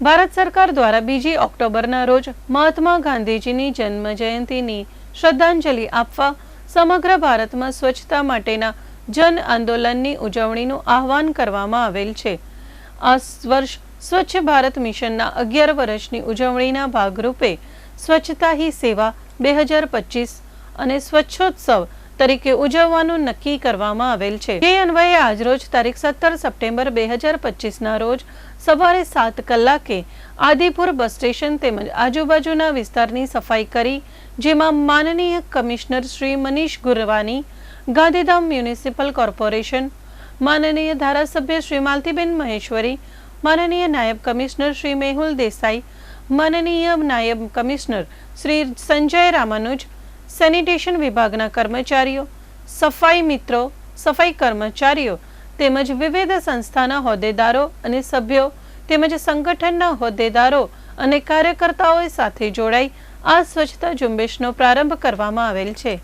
ભારત સરકાર દ્વારા 2 ઓક્ટોબરના રોજ મહાત્મા ગાંધીજીની જન્મ જયંતિની શ્રદ્ધાંજલિ આપવા સમગ્ર ભારતમાં સ્વચ્છતા માટેના જન આંદોલનની ઉજવણીનું આહ્વાન કરવામાં આવેલ છે। આ વર્ષ સ્વચ્છ ભારત મિશનના 11 વર્ષની ઉજવણીના ભાગરૂપે સ્વચ્છતા હી સેવા 2025 અને સ્વચ્છોત્સવ તરીકે ઉજવવાનું નક્કી કરવામાં આવેલ છે। જે અન્વયે આજરોજ તારીખ 17 સપ્ટેમ્બર 2025ના રોજ સવારે 7 કલાકે આદિપુર બસ સ્ટેશન તેમજ આજુબાજુના વિસ્તારની સફાઈ કરી, જેમાં માનનીય commissioner Shri Manish Gurwani, Gandhidham municipal corporation, માનનીય ધારાસભ્ય શ્રી માલતીબેન મહેશ્વરી, માનનીય નાયબ કમિશનર શ્રી મેહુલ દેસાઈ, માનનીય નાયબ કમિશનર શ્રી સંજય રામાનુજ, સેનિટેશન વિભાગના કર્મચારીઓ, સફાઈ મિત્રો, સફાઈ કર્મચારીઓ તેમજ વિવિધ સંસ્થાના હોદ્દેદારો અને સભ્યો તેમજ સંગઠનના હોદ્દેદારો અને કાર્યકર્તાઓ સાથે જોડાઈ આ સ્વચ્છતા ઝુંબેશનો પ્રારંભ કરવામાં આવેલ છે।